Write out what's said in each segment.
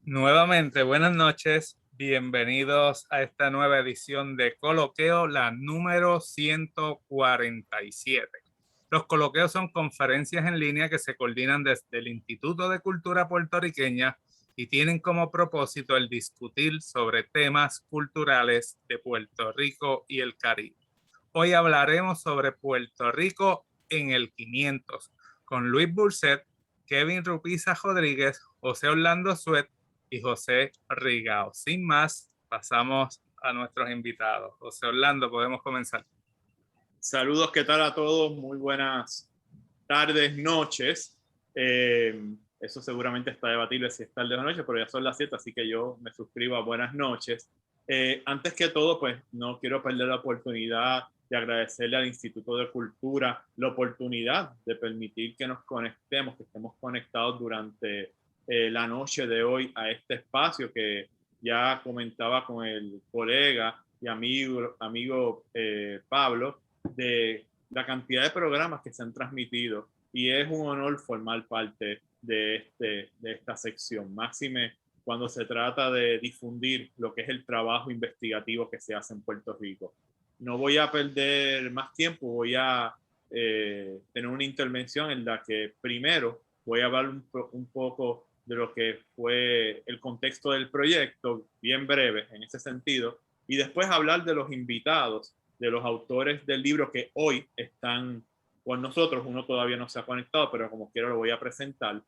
Nuevamente, buenas noches. Bienvenidos a esta nueva edición de Coloqueo, la número 147. Los coloqueos son conferencias en línea que se coordinan desde el Instituto de Cultura Puertorriqueña y tienen como propósito el discutir sobre temas culturales de Puerto Rico y el Caribe. Hoy hablaremos sobre Puerto Rico en el 500 con Luis Burset, Kevin Rupiza Rodríguez, José Orlando Suet y José Rigao. Sin más, pasamos a nuestros invitados. José Orlando, podemos comenzar. Saludos, ¿qué tal a todos? Muy buenas tardes, noches. Eso seguramente está debatible si es tarde o noche, pero ya son las 7, así que yo me suscribo a buenas noches. Antes que todo, pues no quiero perder la oportunidad de agradecerle al Instituto de Cultura la oportunidad de permitir que nos conectemos, que estemos conectados durante la noche de hoy a este espacio que ya comentaba con el colega y amigo Pablo, de la cantidad de programas que se han transmitido, y es un honor formar parte de esta sección, máxime cuando se trata de difundir lo que es el trabajo investigativo que se hace en Puerto Rico. No voy a perder más tiempo, voy a tener una intervención en la que primero voy a hablar un poco de lo que fue el contexto del proyecto, bien breve en ese sentido, y después hablar de los invitados, de los autores del libro que hoy están con nosotros. Uno todavía no se ha conectado, pero como quiero lo voy a presentar.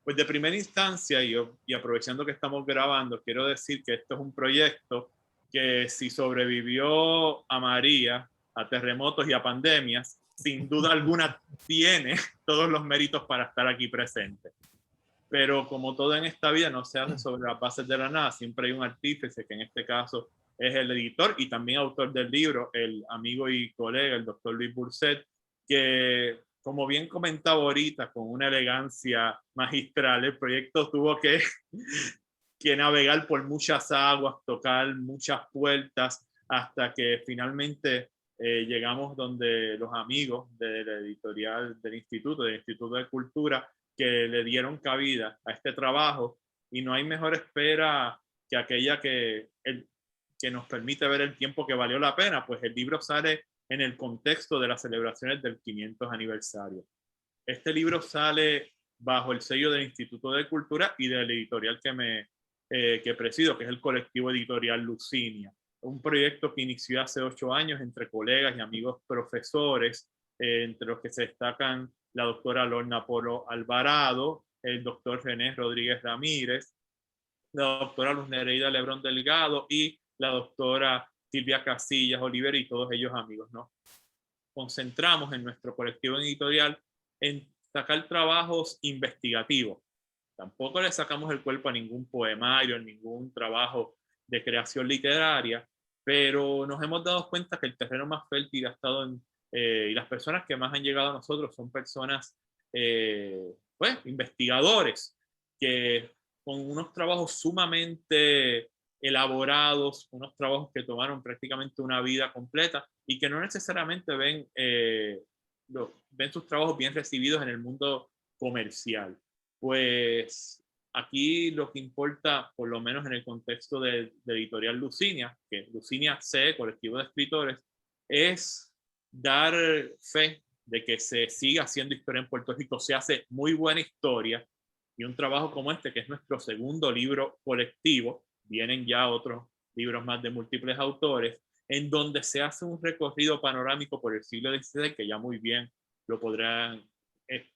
Pues de primera instancia, y aprovechando que estamos grabando, quiero decir que esto es un proyecto que si sobrevivió a María, a terremotos y a pandemias, sin duda alguna tiene todos los méritos para estar aquí presente. Pero como todo en esta vida no se hace sobre las bases de la nada, siempre hay un artífice, que en este caso es el editor y también autor del libro, el amigo y colega, el doctor Luis Burset, que como bien comentaba ahorita, con una elegancia magistral, el proyecto tuvo que navegar por muchas aguas, tocar muchas puertas, hasta que finalmente llegamos donde los amigos de la editorial del Instituto de Cultura, que le dieron cabida a este trabajo, y no hay mejor espera que aquella que nos permite ver el tiempo que valió la pena, pues el libro sale en el contexto de las celebraciones del 500 aniversario. Este libro sale bajo el sello del Instituto de Cultura y del editorial que presido, que es el colectivo editorial Lucinia. Un proyecto que inició hace 8 años entre colegas y amigos profesores, entre los que se destacan la doctora Lorna Polo Alvarado, el doctor René Rodríguez Ramírez, la doctora Luz Nereida Lebrón Delgado y la doctora Silvia Casillas Oliver, y todos ellos amigos, ¿no? Concentramos en nuestro colectivo editorial en sacar trabajos investigativos. Tampoco le sacamos el cuerpo a ningún poemario, ningún trabajo de creación literaria, pero nos hemos dado cuenta que el terreno más fértil ha estado y las personas que más han llegado a nosotros son personas, pues, investigadores, que con unos trabajos sumamente elaborados, unos trabajos que tomaron prácticamente una vida completa y que no necesariamente ven sus trabajos bien recibidos en el mundo comercial. Pues aquí lo que importa, por lo menos en el contexto de editorial Lucinia, que Lucinia C, colectivo de escritores, es dar fe de que se siga haciendo historia en Puerto Rico, se hace muy buena historia, y un trabajo como este, que es nuestro segundo libro colectivo, vienen ya otros libros más de múltiples autores, en donde se hace un recorrido panorámico por el siglo XVI, que ya muy bien lo podrán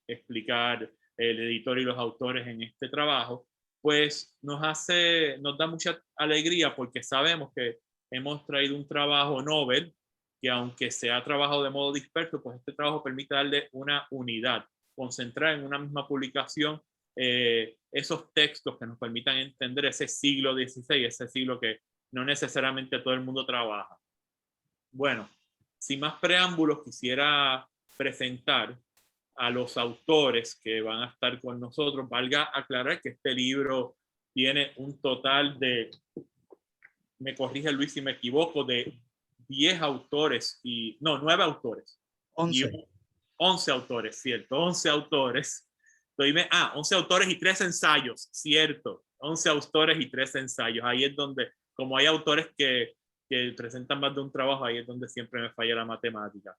explicar el editor y los autores en este trabajo, pues nos da mucha alegría, porque sabemos que hemos traído un trabajo novel, que aunque se ha trabajado de modo disperso, pues este trabajo permite darle una unidad, concentrar en una misma publicación esos textos que nos permitan entender ese siglo XVI, ese siglo que no necesariamente todo el mundo trabaja. Bueno, sin más preámbulos, quisiera presentar a los autores que van a estar con nosotros. Valga aclarar que este libro tiene un total de, me corrige Luis si me equivoco, de 10 autores, 9 autores. 11. 11 autores, cierto, 11 autores. 11 autores y 3 ensayos, cierto. 11 autores y 3 ensayos. Ahí es donde, como hay autores que presentan más de un trabajo, ahí es donde siempre me falla la matemática.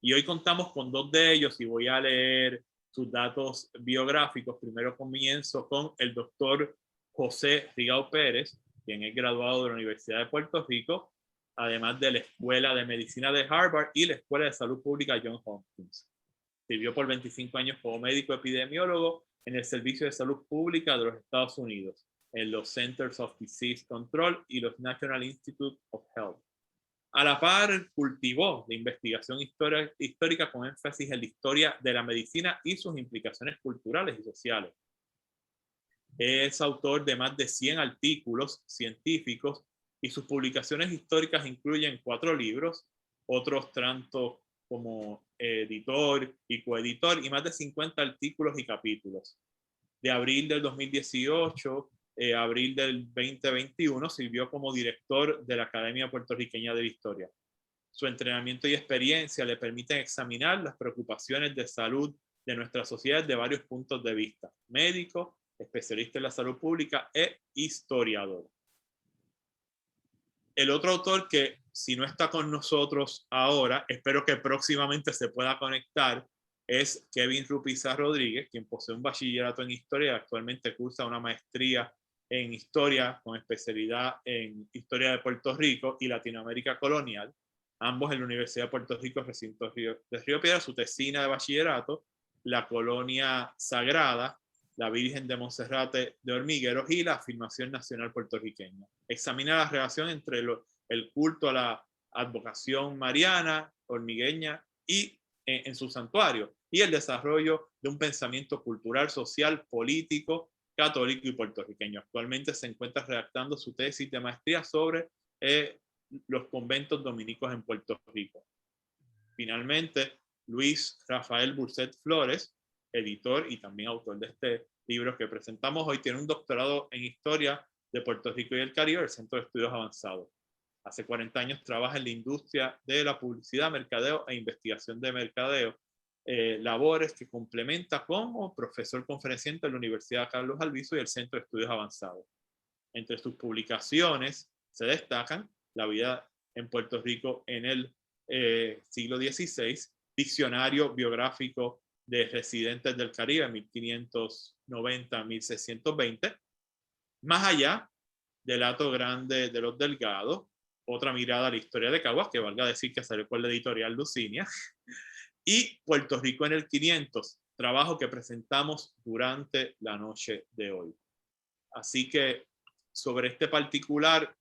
Y hoy contamos con 2 de ellos y voy a leer sus datos biográficos. Primero comienzo con el doctor José Rigao Pérez, quien es graduado de la Universidad de Puerto Rico, además de la Escuela de Medicina de Harvard y la Escuela de Salud Pública Johns Hopkins. Sirvió por 25 años como médico epidemiólogo en el Servicio de Salud Pública de los Estados Unidos, en los Centers of Disease Control y los National Institute of Health. A la par, cultivó la investigación histórica con énfasis en la historia de la medicina y sus implicaciones culturales y sociales. Es autor de más de 100 artículos científicos y sus publicaciones históricas incluyen 4 libros, otros tanto como editor y coeditor, y más de 50 artículos y capítulos. De abril del 2018 a abril del 2021 sirvió como director de la Academia Puertorriqueña de la Historia. Su entrenamiento y experiencia le permiten examinar las preocupaciones de salud de nuestra sociedad de varios puntos de vista: médico, especialista en la salud pública e historiador. El otro autor que, si no está con nosotros ahora, espero que próximamente se pueda conectar, es Kevin Rupiza Rodríguez, quien posee un bachillerato en historia y actualmente cursa una maestría en historia con especialidad en historia de Puerto Rico y Latinoamérica colonial, ambos en la Universidad de Puerto Rico, recinto de Río Piedras. Su tesina de bachillerato, la colonia sagrada, la Virgen de Monserrate de Hormigueros y la afirmación nacional puertorriqueña. Examina la relación entre el culto a la advocación mariana, hormigueña y en su santuario, y el desarrollo de un pensamiento cultural, social, político, católico y puertorriqueño. Actualmente se encuentra redactando su tesis de maestría sobre los conventos dominicos en Puerto Rico. Finalmente, Luis Rafael Burset Flores, editor y también autor de este libro que presentamos hoy, tiene un doctorado en Historia de Puerto Rico y el Caribe del Centro de Estudios Avanzados. Hace 40 años trabaja en la industria de la publicidad, mercadeo e investigación de mercadeo, labores que complementa como profesor conferenciante en la Universidad Carlos Albizu y el Centro de Estudios Avanzados. Entre sus publicaciones se destacan La vida en Puerto Rico en el siglo XVI, Diccionario biográfico de residentes del Caribe, 1590-1620, Más allá del Hato Grande de los Delgados, otra mirada a la historia de Caguas, que valga decir que salió por la editorial Lucinia, y Puerto Rico en el 500, trabajo que presentamos durante la noche de hoy. Así que sobre este particular,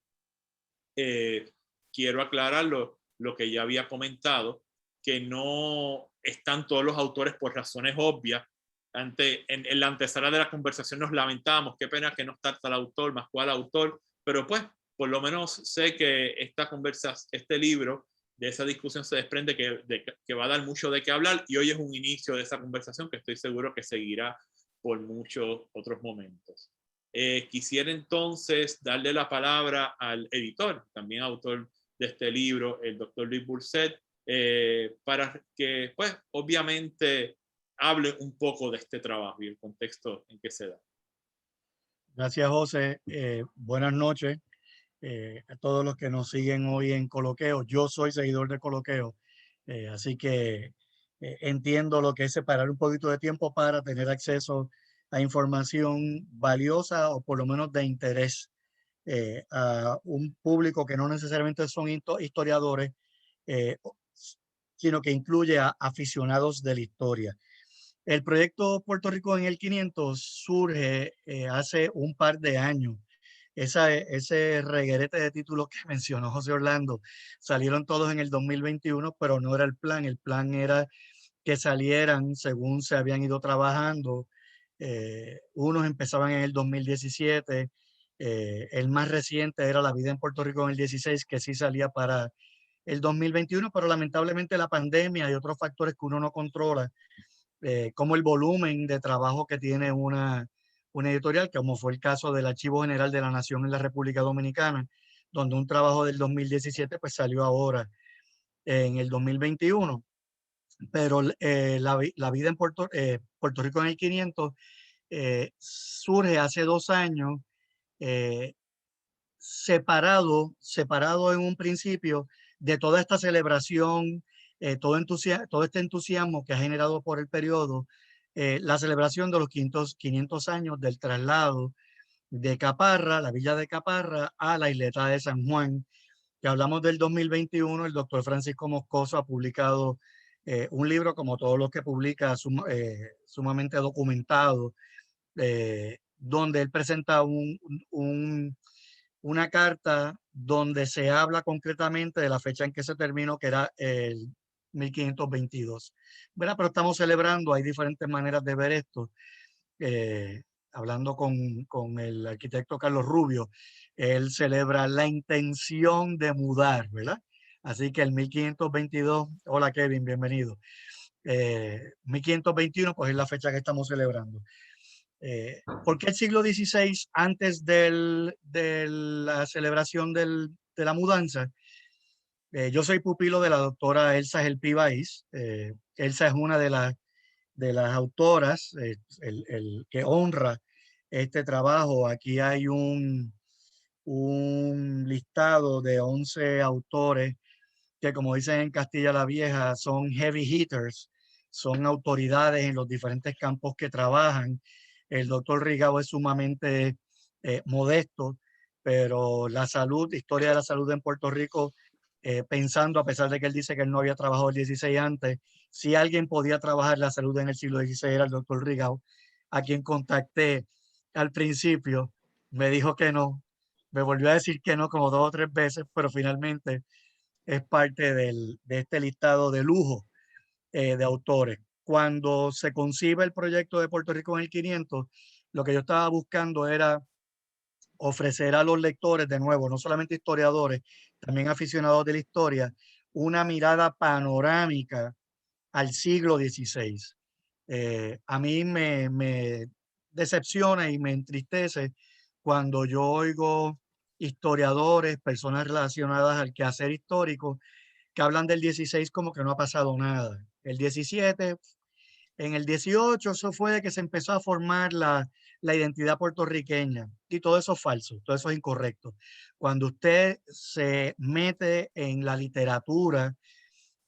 quiero aclarar lo que ya había comentado, que no están todos los autores por razones obvias. En la antesala de la conversación nos lamentamos, qué pena que no está tal autor, más cual autor, pero pues por lo menos sé que este libro, de esa discusión se desprende que va a dar mucho de qué hablar, y hoy es un inicio de esa conversación que estoy seguro que seguirá por muchos otros momentos. Quisiera entonces darle la palabra al editor, también autor de este libro, el doctor Luis Burset, para que, pues, obviamente hable un poco de este trabajo y el contexto en que se da. Gracias, José. Buenas noches a todos los que nos siguen hoy en Coloqueo. Yo soy seguidor de Coloqueo, así que entiendo lo que es separar un poquito de tiempo para tener acceso a información valiosa o por lo menos de interés a un público que no necesariamente son historiadores, sino que incluye a aficionados de la historia. El proyecto Puerto Rico en el 500 surge hace un par de años. Ese reguerete de títulos que mencionó José Orlando salieron todos en el 2021, pero no era el plan. El plan era que salieran según se habían ido trabajando. Unos empezaban en el 2017. El más reciente era La vida en Puerto Rico en el 16, que sí salía para el 2021, pero lamentablemente la pandemia y otros factores que uno no controla, como el volumen de trabajo que tiene una editorial, como fue el caso del Archivo General de la Nación en la República Dominicana, donde un trabajo del 2017 pues salió ahora en el 2021. Pero la vida en Puerto Rico en el 500 surge hace 2 años eh, separado en un principio de toda esta celebración, todo este entusiasmo que ha generado por el periodo, la celebración de los 500 años del traslado de Caparra, la villa de Caparra, a la isleta de San Juan, que hablamos del 2021. El doctor Francisco Moscoso ha publicado un libro, como todos los que publica, sumamente documentado, donde él presenta una carta donde se habla concretamente de la fecha en que se terminó, que era el 1522. ¿Verdad? Pero estamos celebrando, hay diferentes maneras de ver esto. Hablando con el arquitecto Carlos Rubio, él celebra la intención de mudar, ¿verdad? Así que el 1522, hola Kevin, bienvenido. 1521, pues es la fecha que estamos celebrando. ¿Por qué el siglo XVI antes de la celebración de la mudanza? Yo soy pupilo de la doctora Elsa Gelpi Báez. Elsa es una de las autoras que honra este trabajo. Aquí hay un listado de 11 autores que, como dicen en Castilla la Vieja, son heavy hitters, son autoridades en los diferentes campos que trabajan. El doctor Rigao es sumamente modesto, pero la salud, historia de la salud en Puerto Rico, pensando, a pesar de que él dice que él no había trabajado el 16 antes, si alguien podía trabajar la salud en el siglo XVI era el doctor Rigao, a quien contacté al principio. Me dijo que no, me volvió a decir que no como 2 o 3 veces, pero finalmente es parte de este listado de lujo de autores. Cuando se concibe el proyecto de Puerto Rico en el 500, lo que yo estaba buscando era ofrecer a los lectores, de nuevo, no solamente historiadores, también aficionados de la historia, una mirada panorámica al siglo XVI. A mí me decepciona y me entristece cuando yo oigo historiadores, personas relacionadas al quehacer histórico, que hablan del 16 como que no ha pasado nada. El 17, en el 18, eso fue de que se empezó a formar la identidad puertorriqueña, y todo eso es falso, todo eso es incorrecto. Cuando usted se mete en la literatura,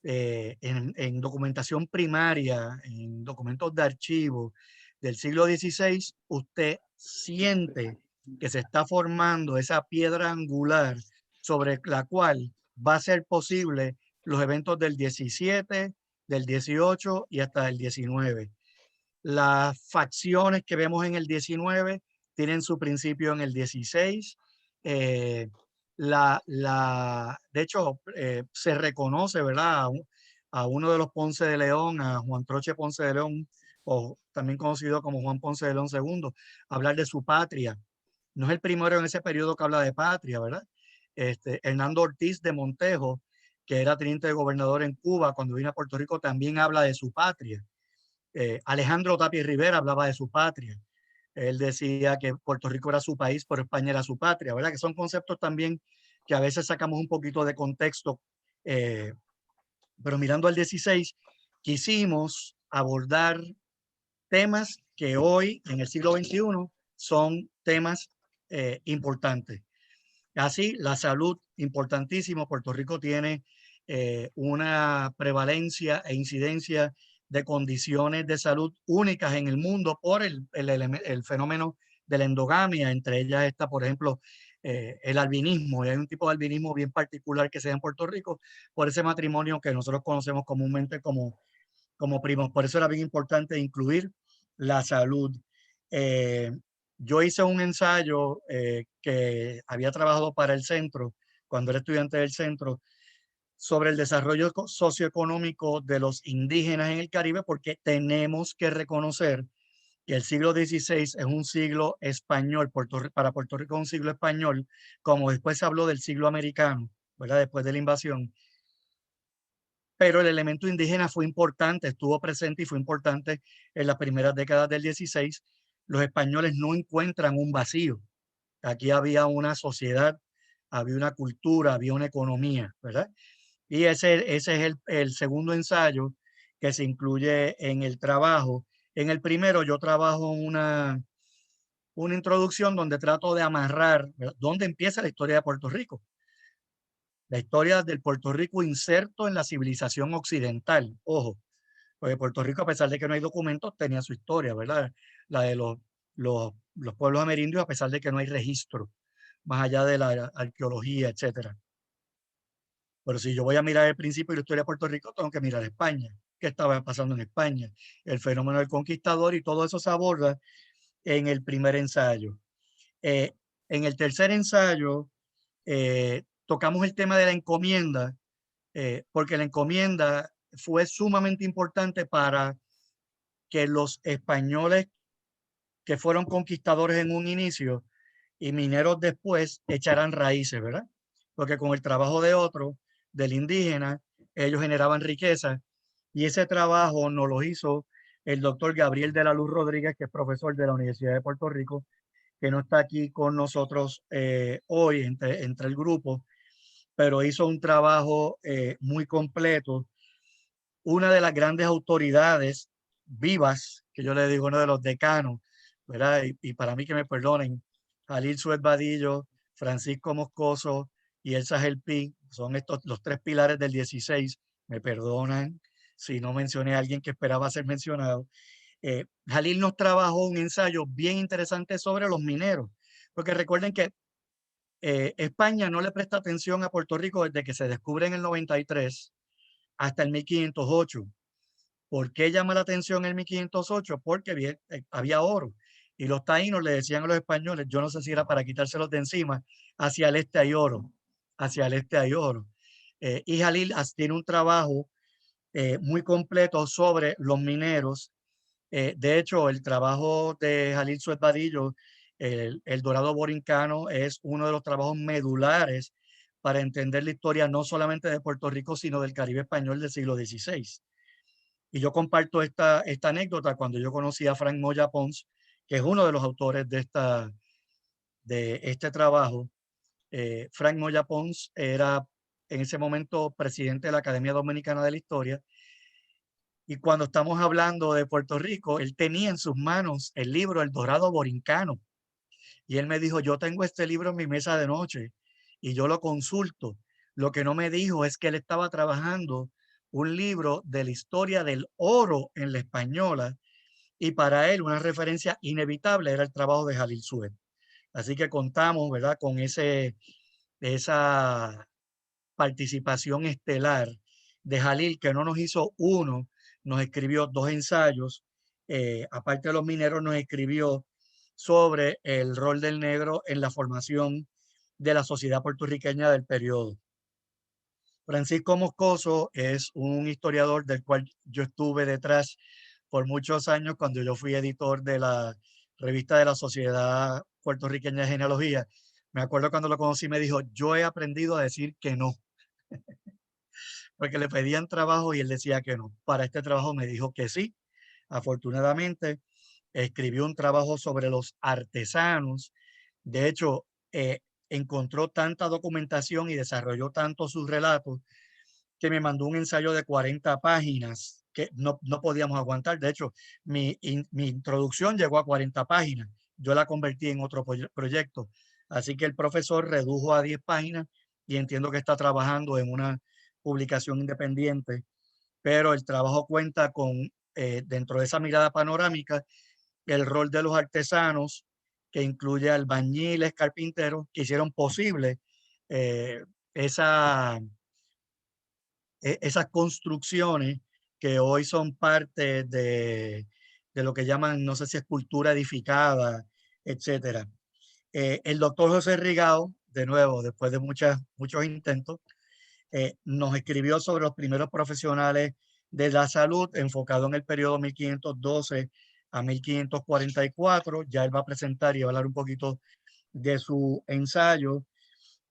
en documentación primaria, en documentos de archivo del siglo XVI, usted siente que se está formando esa piedra angular sobre la cual va a ser posible los eventos del 17, del 18 y hasta el 19. Las facciones que vemos en el 19 tienen su principio en el 16. De hecho, se reconoce, ¿verdad? A uno de los Ponce de León, a Juan Troche Ponce de León, o también conocido como Juan Ponce de León II, hablar de su patria. No es el primero en ese periodo que habla de patria, ¿verdad? Hernando Ortiz de Montejo, que era teniente de gobernador en Cuba cuando vino a Puerto Rico, también habla de su patria. Alejandro Tapia Rivera hablaba de su patria. Él decía que Puerto Rico era su país, pero España era su patria, ¿verdad? Que son conceptos también que a veces sacamos un poquito de contexto. Pero mirando al 16, quisimos abordar temas que hoy, en el siglo XXI, son temas importantes. Así, la salud, importantísimo. Puerto Rico tiene una prevalencia e incidencia de condiciones de salud únicas en el mundo por el fenómeno de la endogamia. Entre ellas está, por ejemplo, el albinismo. Y hay un tipo de albinismo bien particular que se da en Puerto Rico por ese matrimonio que nosotros conocemos comúnmente como primos. Por eso era bien importante incluir la salud. Yo hice un ensayo que había trabajado para el centro, cuando era estudiante del centro, sobre el desarrollo socioeconómico de los indígenas en el Caribe, porque tenemos que reconocer que el siglo XVI es un siglo español, para Puerto Rico es un siglo español, como después se habló del siglo americano, ¿verdad? Después de la invasión. Pero el elemento indígena fue importante, estuvo presente y fue importante en las primeras décadas del 16. Los españoles no encuentran un vacío. Aquí había una sociedad, había una cultura, había una economía, ¿verdad? Y ese es el segundo ensayo que se incluye en el trabajo. En el primero yo trabajo una introducción donde trato de amarrar, ¿verdad?, dónde empieza la historia de Puerto Rico. La historia del Puerto Rico inserto en la civilización occidental. Ojo, porque Puerto Rico, a pesar de que no hay documentos, tenía su historia, ¿verdad? La de los pueblos amerindios, a pesar de que no hay registro, más allá de la arqueología, etcétera. Pero si yo voy a mirar el principio de la historia de Puerto Rico, tengo que mirar España. ¿Qué estaba pasando en España? El fenómeno del conquistador, y todo eso se aborda en el primer ensayo. En el tercer ensayo, tocamos el tema de la encomienda, porque la encomienda fue sumamente importante para que los españoles, que fueron conquistadores en un inicio y mineros después, echaran raíces, ¿verdad? Porque con el trabajo de otro, del indígena, ellos generaban riqueza, y ese trabajo nos lo hizo el doctor Gabriel de la Luz Rodríguez, que es profesor de la Universidad de Puerto Rico, que no está aquí con nosotros hoy entre el grupo, pero hizo un trabajo muy completo. Una de las grandes autoridades vivas, que yo le digo uno de los decanos, ¿verdad? Y para mí, que me perdonen, Jalil Suez Vadillo, Francisco Moscoso y Elsa Gelpi, son estos los tres pilares del 16. Me perdonan si no mencioné a alguien que esperaba ser mencionado. Jalil nos trabajó un ensayo bien interesante sobre los mineros, porque recuerden que España no le presta atención a Puerto Rico desde que se descubre en el 93 hasta el 1508. ¿Por qué llama la atención el 1508? Porque había oro. Y los taínos le decían a los españoles, yo no sé si era para quitárselos de encima, hacia el este hay oro, hacia el este hay oro. Y Jalil tiene un trabajo muy completo sobre los mineros. De hecho, el trabajo de Jalil Suez Vadillo, el Dorado Borincano, es uno de los trabajos medulares para entender la historia no solamente de Puerto Rico, sino del Caribe español del siglo XVI. Y yo comparto esta anécdota cuando yo conocí a Frank Moya Pons, que es uno de los autores de este trabajo. Frank Moya Pons era en ese momento presidente de la Academia Dominicana de la Historia. Y cuando estamos hablando de Puerto Rico, él tenía en sus manos el libro El Dorado Borincano. Y él me dijo, yo tengo este libro en mi mesa de noche y yo lo consulto. Lo que no me dijo es que él estaba trabajando un libro de la historia del oro en la española, y para él una referencia inevitable era el trabajo de Jalil Suez. Así que contamos, ¿verdad?, con esa participación estelar de Jalil, que no nos hizo uno, nos escribió dos ensayos. Aparte de los mineros, nos escribió sobre el rol del negro en la formación de la sociedad puertorriqueña del periodo. Francisco Moscoso es un historiador del cual yo estuve detrás por muchos años cuando yo fui editor de la revista de la Sociedad Puertorriqueña de Genealogía. Me acuerdo cuando lo conocí, me dijo, yo he aprendido a decir que no, porque le pedían trabajo y él decía que no. Para este trabajo me dijo que sí. Afortunadamente, escribió un trabajo sobre los artesanos. De hecho, encontró tanta documentación y desarrolló tanto sus relatos que me mandó un ensayo de 40 páginas que no podíamos aguantar. De hecho, mi introducción llegó a 40 páginas. Yo la convertí en otro proyecto. Así que el profesor redujo a 10 páginas y entiendo que está trabajando en una publicación independiente, pero el trabajo cuenta con, dentro de esa mirada panorámica, el rol de los artesanos, que incluye albañiles, carpinteros, que hicieron posible esas construcciones que hoy son parte de lo que llaman, no sé si es cultura edificada, etcétera. El doctor José Rigao, de nuevo, después de muchos intentos, nos escribió sobre los primeros profesionales de la salud, enfocado en el periodo 1512 a 1544. Ya él va a presentar y va a hablar un poquito de su ensayo.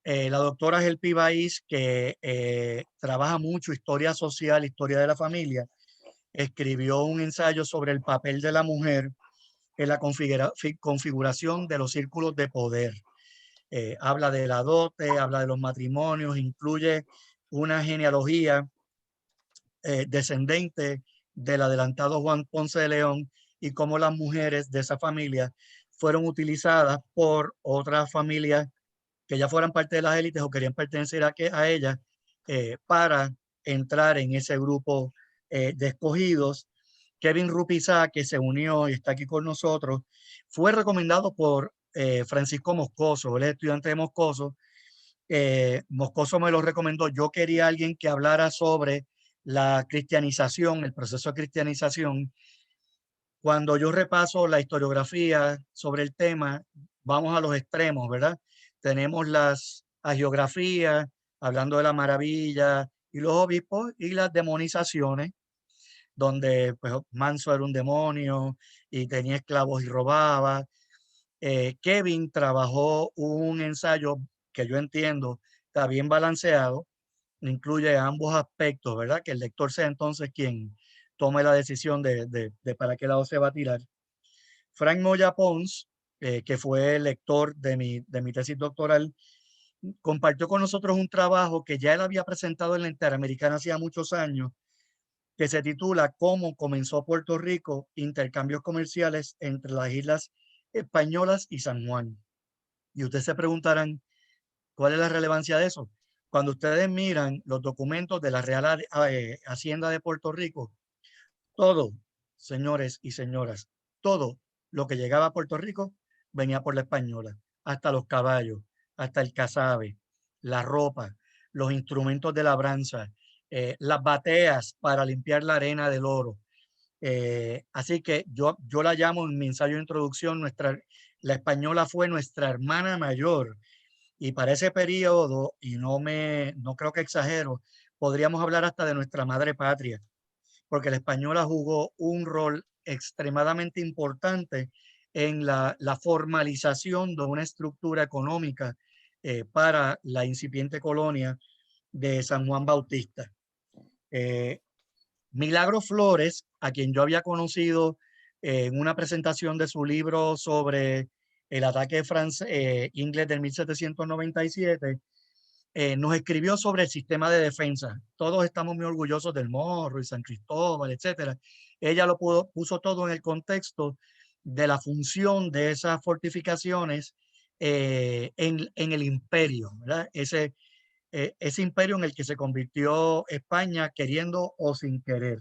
La doctora Gelpi Baiz, que trabaja mucho historia social, historia de la familia, escribió un ensayo sobre el papel de la mujer en la configuración de los círculos de poder. Habla de la dote, habla de los matrimonios, incluye una genealogía descendente del adelantado Juan Ponce de León, y cómo las mujeres de esa familia fueron utilizadas por otras familias que ya fueran parte de las élites o querían pertenecer a ellas para entrar en ese grupo de escogidos. Kevin Rupizá, que se unió y está aquí con nosotros, fue recomendado por Francisco Moscoso. Él es estudiante de Moscoso. Moscoso me lo recomendó. Yo quería alguien que hablara sobre la cristianización, el proceso de cristianización. Cuando yo repaso la historiografía sobre el tema, vamos a los extremos, ¿verdad? Tenemos las hagiografías, hablando de la maravilla y los obispos, y las demonizaciones, donde pues, Manso era un demonio y tenía esclavos y robaba. Kevin trabajó un ensayo que yo entiendo está bien balanceado, incluye ambos aspectos, ¿verdad? Que el lector sea entonces quien tome la decisión de para qué lado se va a tirar. Frank Moya Pons, que fue el lector de mi tesis doctoral, compartió con nosotros un trabajo que ya él había presentado en la Interamericana hacía muchos años, que se titula ¿Cómo comenzó Puerto Rico? Intercambios comerciales entre las islas españolas y San Juan. Y ustedes se preguntarán, ¿cuál es la relevancia de eso? Cuando ustedes miran los documentos de la Real Hacienda de Puerto Rico, todo, señores y señoras, todo lo que llegaba a Puerto Rico venía por la española, hasta los caballos, hasta el casabe, la ropa, los instrumentos de labranza, las bateas para limpiar la arena del oro. Así que yo la llamo en mi ensayo de introducción, la española fue nuestra hermana mayor. Y para ese periodo, y no creo que exagero, podríamos hablar hasta de nuestra madre patria, porque la española jugó un rol extremadamente importante en la formalización de una estructura económica para la incipiente colonia de San Juan Bautista. Milagro Flores, a quien yo había conocido en una presentación de su libro sobre el ataque inglés del 1797, nos escribió sobre el sistema de defensa. Todos estamos muy orgullosos del Morro y San Cristóbal, etcétera. Ella lo puso todo en el contexto de la función de esas fortificaciones en el imperio, ¿verdad? Ese imperio en el que se convirtió España queriendo o sin querer.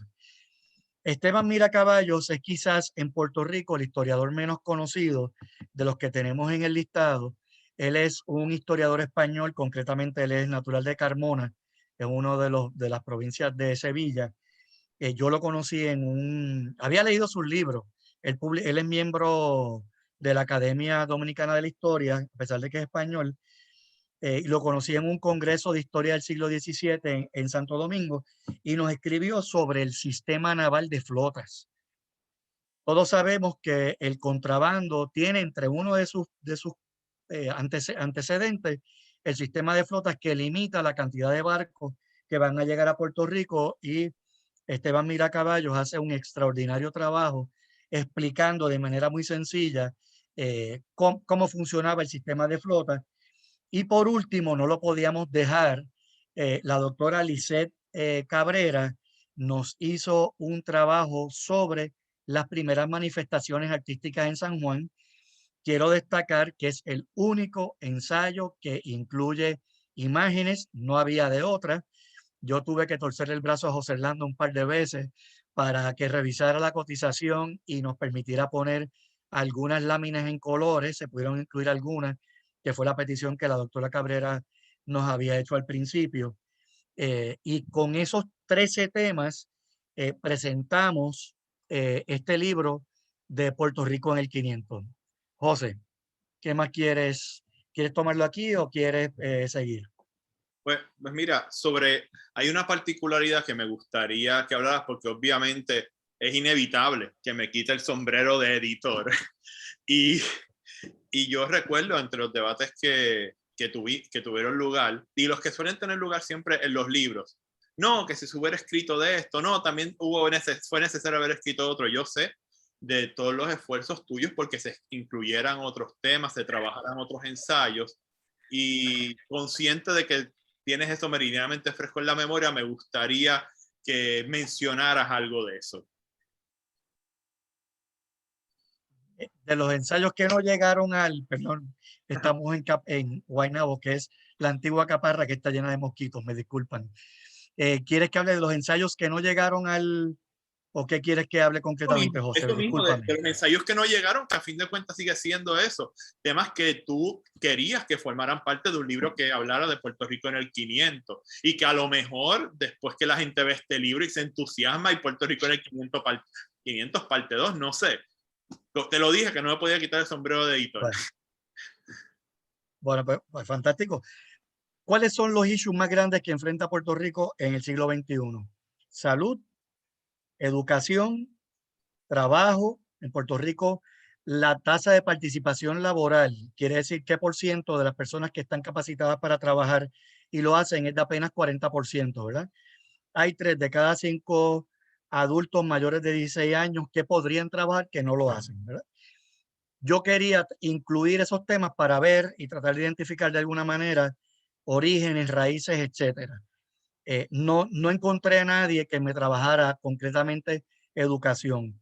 Esteban Miracaballos es quizás en Puerto Rico el historiador menos conocido de los que tenemos en el listado. Él es un historiador español, concretamente él es natural de Carmona, en uno de las provincias de Sevilla. Yo lo conocí había leído sus libros. Él es miembro de la Academia Dominicana de la Historia, a pesar de que es español. Lo conocí en un congreso de historia del siglo XVII en Santo Domingo y nos escribió sobre el sistema naval de flotas. Todos sabemos que el contrabando tiene entre uno de sus antecedentes el sistema de flotas que limita la cantidad de barcos que van a llegar a Puerto Rico, y Esteban Miracaballos hace un extraordinario trabajo explicando de manera muy sencilla cómo funcionaba el sistema de flotas. Y por último, no lo podíamos dejar, la doctora Lisette Cabrera nos hizo un trabajo sobre las primeras manifestaciones artísticas en San Juan. Quiero destacar que es el único ensayo que incluye imágenes, no había de otra. Yo tuve que torcer el brazo a José Orlando un par de veces para que revisara la cotización y nos permitiera poner algunas láminas en colores, se pudieron incluir algunas, que fue la petición que la doctora Cabrera nos había hecho al principio. Y con esos 13 temas presentamos este libro de Puerto Rico en el 500. José, ¿qué más quieres? ¿Quieres tomarlo aquí o quieres seguir? Pues mira, hay una particularidad que me gustaría que hablaras, porque obviamente es inevitable que me quite el sombrero de editor. Y yo recuerdo entre los debates que tuvieron lugar, y los que suelen tener lugar siempre en los libros, no, que si se hubiera escrito de esto, no, también fue necesario haber escrito otro. Yo sé de todos los esfuerzos tuyos porque se incluyeran otros temas, se trabajaran otros ensayos, y consciente de que tienes eso meridianamente fresco en la memoria, me gustaría que mencionaras algo de eso. de los ensayos que no llegaron al, perdón, estamos en Guaynabo, que es la antigua Caparra que está llena de mosquitos, me disculpan. ¿Quieres que hable de los ensayos que no llegaron al, o qué quieres que hable concretamente, José? Eso mismo de Discúlpame. los ensayos que no llegaron, que a fin de cuentas sigue siendo eso. Temas que tú querías que formaran parte de un libro que hablara de Puerto Rico en el 500 y que a lo mejor después que la gente ve este libro y se entusiasma y Puerto Rico en el 500 parte 2, no sé. Te lo dije que no me podía quitar el sombrero de editor. Bueno, pues fantástico. ¿Cuáles son los issues más grandes que enfrenta Puerto Rico en el siglo XXI? Salud, educación, trabajo. En Puerto Rico, la tasa de participación laboral, quiere decir qué por ciento de las personas que están capacitadas para trabajar y lo hacen es de apenas 40%, ¿verdad? Hay 3 de cada 5 adultos mayores de 16 años que podrían trabajar que no lo hacen, ¿verdad? Yo quería incluir esos temas para ver y tratar de identificar de alguna manera orígenes, raíces, etcétera. No encontré a nadie que me trabajara concretamente educación.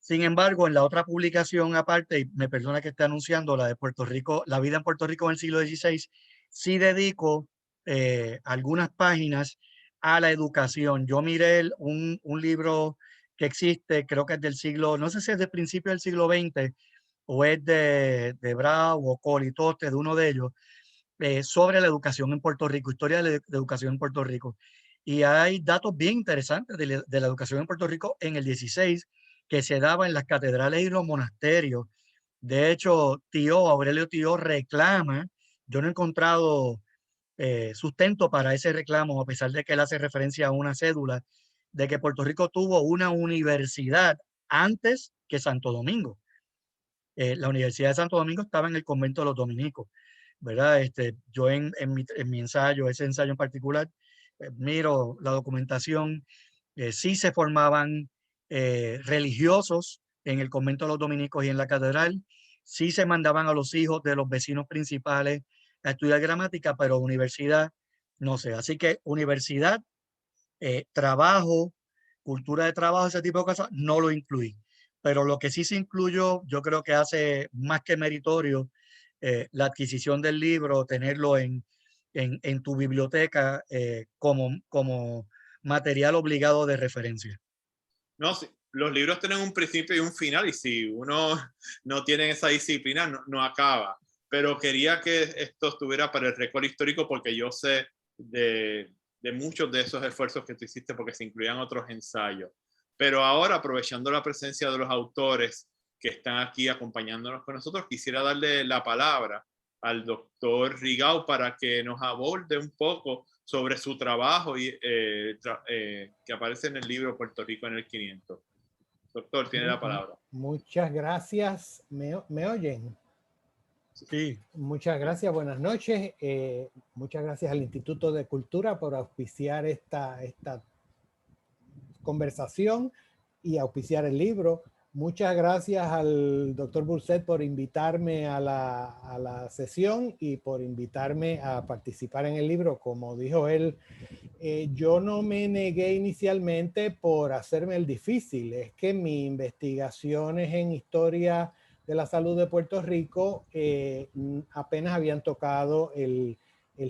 Sin embargo, en la otra publicación aparte, y me perdona que esté anunciando la de Puerto Rico, la vida en Puerto Rico en el siglo XVI, sí dedico algunas páginas a la educación. Yo miré un libro que existe, creo que es del siglo, no sé si es del principio del siglo XX o es de Bravo o Colitoste, de uno de ellos, sobre la educación en Puerto Rico, historia de la educación en Puerto Rico. Y hay datos bien interesantes de la educación en Puerto Rico en el 16 que se daba en las catedrales y los monasterios. De hecho, Aurelio Tío reclama, yo no he encontrado sustento para ese reclamo, a pesar de que él hace referencia a una cédula, de que Puerto Rico tuvo una universidad antes que Santo Domingo. La Universidad de Santo Domingo estaba en el convento de los dominicos, ¿verdad? Yo en mi ensayo, ese ensayo en particular, miro la documentación, sí se formaban religiosos en el convento de los dominicos y en la catedral, sí se mandaban a los hijos de los vecinos principales a estudiar gramática, pero universidad, no sé. Así que universidad, trabajo, cultura de trabajo, ese tipo de cosas, no lo incluí. Pero lo que sí se incluyó, yo creo que hace más que meritorio la adquisición del libro, tenerlo en tu biblioteca como material obligado de referencia. No, sí, los libros tienen un principio y un final y si uno no tiene esa disciplina no acaba. Pero quería que esto estuviera para el récord histórico porque yo sé de muchos de esos esfuerzos que tú hiciste porque se incluían otros ensayos. Pero ahora, aprovechando la presencia de los autores que están aquí acompañándonos con nosotros, quisiera darle la palabra al doctor Rigau para que nos aborde un poco sobre su trabajo que aparece en el libro Puerto Rico en el 500. Doctor, tiene la palabra. Muchas gracias. ¿Me oyen? Sí. Muchas gracias, buenas noches. Muchas gracias al Instituto de Cultura por auspiciar esta conversación y auspiciar el libro. Muchas gracias al doctor Burset por invitarme a la sesión y por invitarme a participar en el libro. Como dijo él, yo no me negué inicialmente por hacerme el difícil. Es que mis investigaciones en historia de la salud de Puerto Rico apenas habían tocado el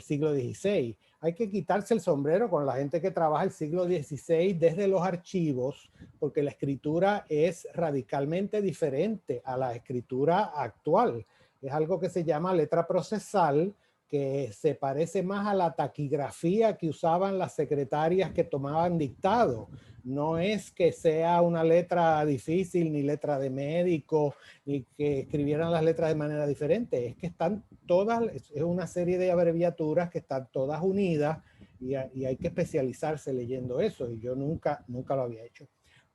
siglo XVI. Hay que quitarse el sombrero con la gente que trabaja el siglo XVI desde los archivos, porque la escritura es radicalmente diferente a la escritura actual. Es algo que se llama letra procesal, que se parece más a la taquigrafía que usaban las secretarias que tomaban dictado. No es que sea una letra difícil, ni letra de médico, ni que escribieran las letras de manera diferente. Es que están todas, es una serie de abreviaturas que están todas unidas y hay que especializarse leyendo eso. Y yo nunca lo había hecho.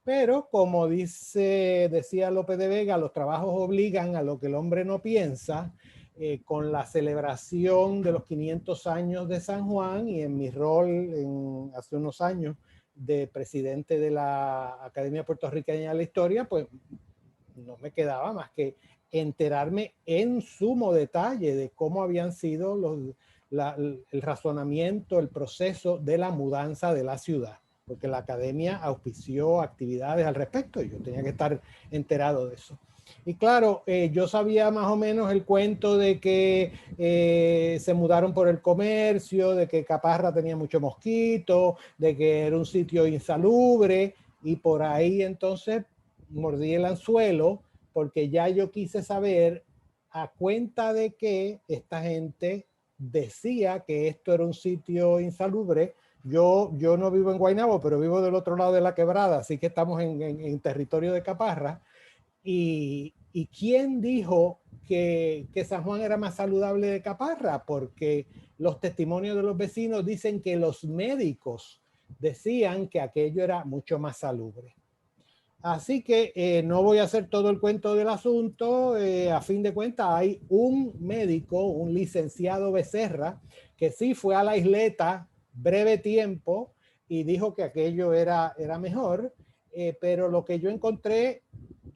Pero como decía López de Vega, los trabajos obligan a lo que el hombre no piensa. Con la celebración de los 500 años de San Juan y en mi rol hace unos años de presidente de la Academia Puertorriqueña de la Historia, pues no me quedaba más que enterarme en sumo detalle de cómo habían sido el razonamiento, el proceso de la mudanza de la ciudad, porque la Academia auspició actividades al respecto y yo tenía que estar enterado de eso. Y claro, yo sabía más o menos el cuento de que se mudaron por el comercio, de que Caparra tenía mucho mosquito, de que era un sitio insalubre, y por ahí entonces mordí el anzuelo, porque ya yo quise saber a cuenta de que esta gente decía que esto era un sitio insalubre. Yo no vivo en Guaynabo, pero vivo del otro lado de la quebrada, así que estamos en territorio de Caparra. ¿Y quién dijo que San Juan era más saludable de Caparra? Porque los testimonios de los vecinos dicen que los médicos decían que aquello era mucho más salubre. Así que no voy a hacer todo el cuento del asunto. A fin de cuentas, hay un médico, un licenciado Becerra, que sí fue a la isleta breve tiempo y dijo que aquello era mejor. Pero lo que yo encontré,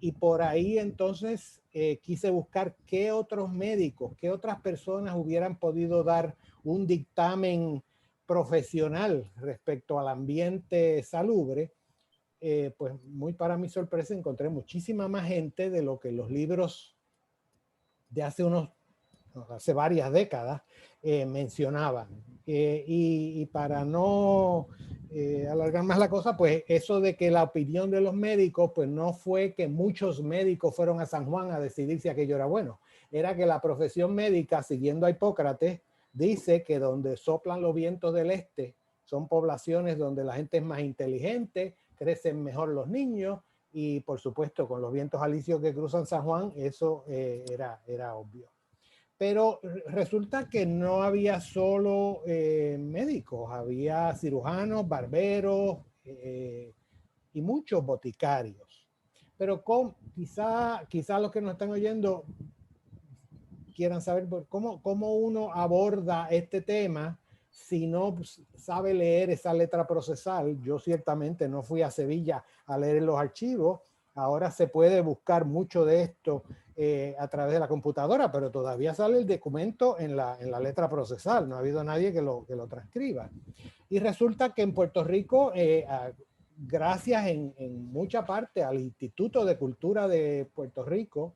y por ahí entonces quise buscar qué otros médicos, qué otras personas hubieran podido dar un dictamen profesional respecto al ambiente salubre. Pues muy para mi sorpresa encontré muchísima más gente de lo que los libros de hace varias décadas mencionaban. Y para no alargar más la cosa, pues eso de que la opinión de los médicos, pues no fue que muchos médicos fueron a San Juan a decidir si aquello era bueno. Era que la profesión médica, siguiendo a Hipócrates, dice que donde soplan los vientos del este son poblaciones donde la gente es más inteligente, crecen mejor los niños, y por supuesto con los vientos alisios que cruzan San Juan, eso era obvio. Pero resulta que no había solo médicos, había cirujanos, barberos y muchos boticarios. Pero quizá los que nos están oyendo quieran saber cómo uno aborda este tema si no sabe leer esa letra procesal. Yo ciertamente no fui a Sevilla a leer los archivos. Ahora se puede buscar mucho de esto a través de la computadora, pero todavía sale el documento en la letra procesal. No ha habido nadie que lo transcriba. Y resulta que en Puerto Rico, gracias en mucha parte al Instituto de Cultura de Puerto Rico,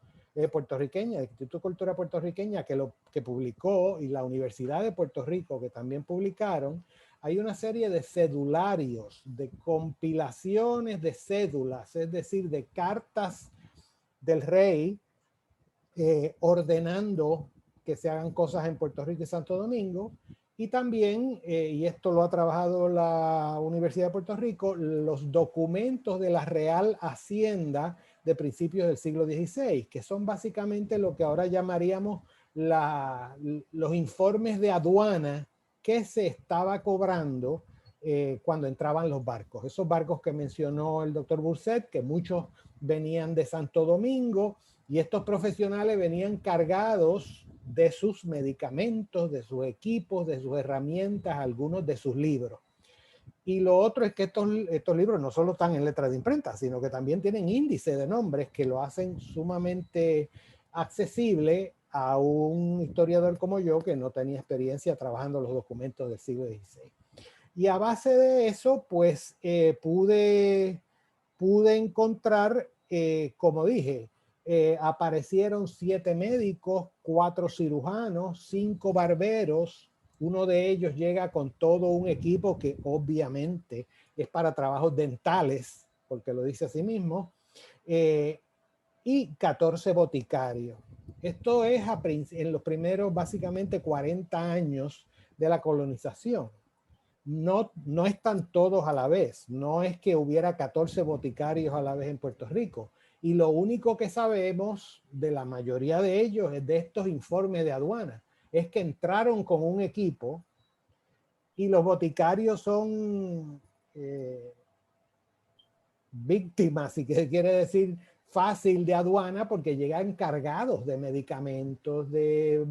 puertorriqueña, el Instituto de Cultura puertorriqueña que publicó, y la Universidad de Puerto Rico que también publicaron, hay una serie de cedularios, de compilaciones de cédulas, es decir, de cartas del rey ordenando que se hagan cosas en Puerto Rico y Santo Domingo. Y también, y esto lo ha trabajado la Universidad de Puerto Rico, los documentos de la Real Hacienda de principios del siglo XVI, que son básicamente lo que ahora llamaríamos los informes de aduana que se estaba cobrando cuando entraban los barcos. Esos barcos que mencionó el doctor Burset, que muchos venían de Santo Domingo, y estos profesionales venían cargados de sus medicamentos, de sus equipos, de sus herramientas, algunos de sus libros. Y lo otro es que estos libros no solo están en letras de imprenta, sino que también tienen índice de nombres que lo hacen sumamente accesible a un historiador como yo que no tenía experiencia trabajando los documentos del siglo XVI. Y a base de eso, pues pude encontrar, como dije, aparecieron 7 médicos, 4 cirujanos, 5 barberos. Uno de ellos llega con todo un equipo que obviamente es para trabajos dentales, porque lo dice así mismo, y 14 boticarios. Esto es en los primeros básicamente 40 años de la colonización. No están todos a la vez. No es que hubiera 14 boticarios a la vez en Puerto Rico. Y lo único que sabemos de la mayoría de ellos es de estos informes de aduana. Es que entraron con un equipo y los boticarios son víctimas, si quiere decir fácil, de aduana, porque llegan cargados de medicamentos, de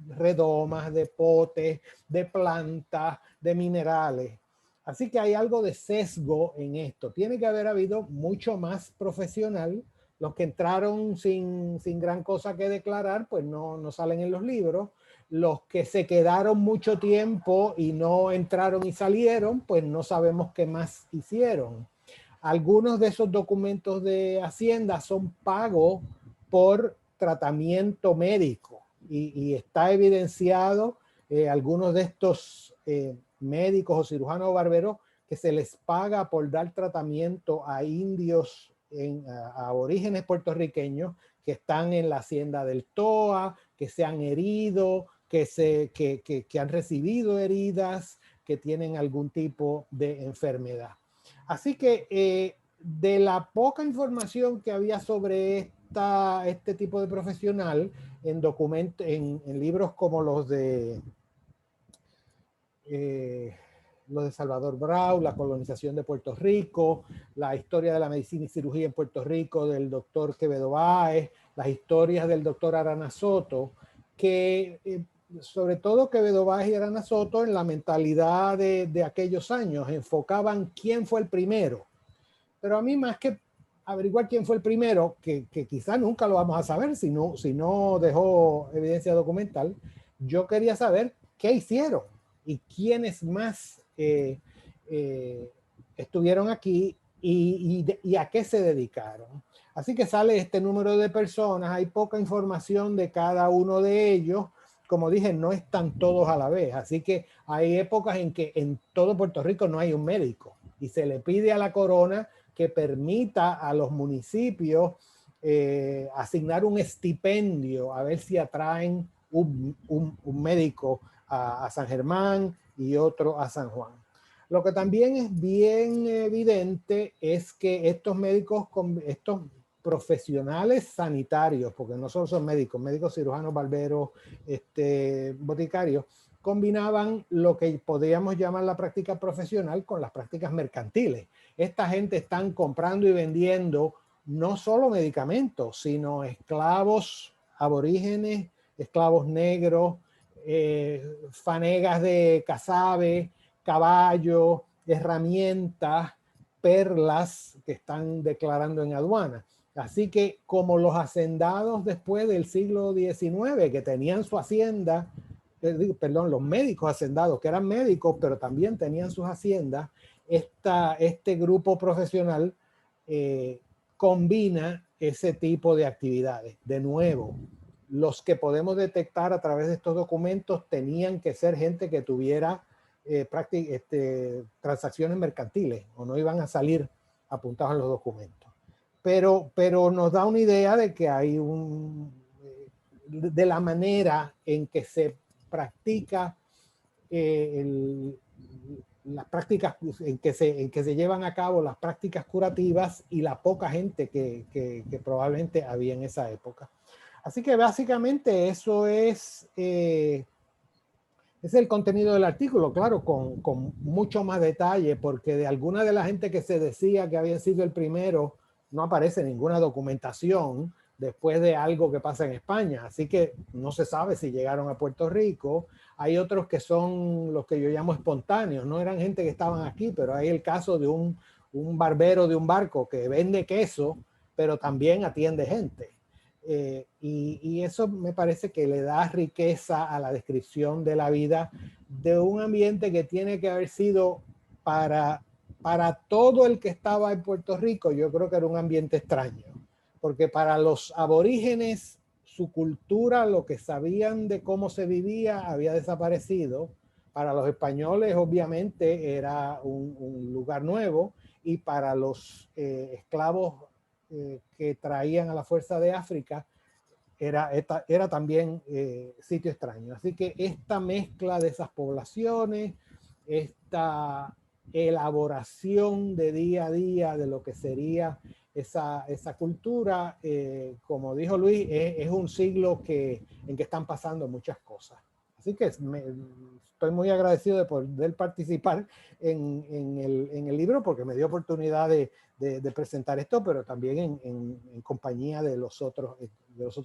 redomas, de potes, de plantas, de minerales. Así que hay algo de sesgo en esto. Tiene que haber habido mucho más profesional. Los que entraron sin gran cosa que declarar, pues no salen en los libros. Los que se quedaron mucho tiempo y no entraron y salieron, pues no sabemos qué más hicieron. Algunos de esos documentos de Hacienda son pagos por tratamiento médico y está evidenciado algunos de estos médicos o cirujanos o barberos que se les paga por dar tratamiento a indios, a aborígenes puertorriqueños que están en la hacienda del Toa, que se han herido, que han recibido heridas, que tienen algún tipo de enfermedad. Así que de la poca información que había sobre este tipo de profesional en libros como los de Salvador Brau, la colonización de Puerto Rico, la historia de la medicina y cirugía en Puerto Rico del doctor Quevedo Báez, las historias del doctor Arana Soto, que sobre todo Quevedo Báez y Arana Soto en la mentalidad de aquellos años enfocaban quién fue el primero. Pero a mí, más que averiguar quién fue el primero, que quizá nunca lo vamos a saber si no dejó evidencia documental, yo quería saber qué hicieron y quiénes más estuvieron aquí y a qué se dedicaron. Así que sale este número de personas, hay poca información de cada uno de ellos. Como dije, no están todos a la vez, así que hay épocas en que en todo Puerto Rico no hay un médico y se le pide a la corona que permita a los municipios asignar un estipendio a ver si atraen un médico a San Germán y otro a San Juan. Lo que también es bien evidente es que estos médicos, estos profesionales sanitarios, porque no solo son médicos cirujanos, barberos, boticarios, combinaban lo que podríamos llamar la práctica profesional con las prácticas mercantiles. Esta gente están comprando y vendiendo no solo medicamentos, sino esclavos aborígenes, esclavos negros, fanegas de casabe, caballos, herramientas, perlas que están declarando en aduana. Así que como los hacendados después del siglo XIX que tenían su hacienda, perdón, los médicos hacendados que eran médicos pero también tenían sus haciendas, este grupo profesional combina ese tipo de actividades. De nuevo, los que podemos detectar a través de estos documentos tenían que ser gente que tuviera transacciones mercantiles o no iban a salir apuntados en los documentos. Pero nos da una idea de que hay de la manera en que se practica las prácticas en que se llevan a cabo las prácticas curativas y la poca gente que probablemente había en esa época. Así que básicamente eso es el contenido del artículo, claro, con mucho más detalle, porque de alguna de la gente que se decía que había sido el primero, no aparece ninguna documentación después de algo que pasa en España. Así que no se sabe si llegaron a Puerto Rico. Hay otros que son los que yo llamo espontáneos, no eran gente que estaban aquí, pero hay el caso de un barbero de un barco que vende queso, pero también atiende gente. Y eso me parece que le da riqueza a la descripción de la vida de un ambiente que tiene que haber sido para todo el que estaba en Puerto Rico. Yo creo que era un ambiente extraño, porque para los aborígenes su cultura, lo que sabían de cómo se vivía, había desaparecido. Para los españoles obviamente era un lugar nuevo, y para los esclavos que traían a la fuerza de África era también sitio extraño. Así que esta mezcla de esas poblaciones, esta elaboración de día a día de lo que sería esa cultura, como dijo Luis, es un siglo en que están pasando muchas cosas. Así que estoy muy agradecido de poder participar en el libro, porque me dio oportunidad de presentar esto, pero también en compañía de los otros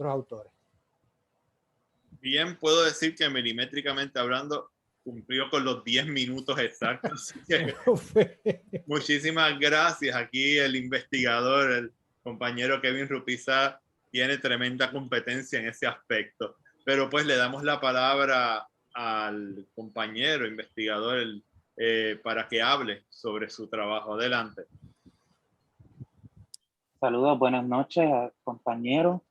autores. Bien, puedo decir que milimétricamente hablando cumplió con los 10 minutos exactos. Así que muchísimas gracias. Aquí el investigador, el compañero Kevin Rupiza, tiene tremenda competencia en ese aspecto. Pero pues le damos la palabra al compañero investigador para que hable sobre su trabajo. Adelante. Saludos, buenas noches, compañeros.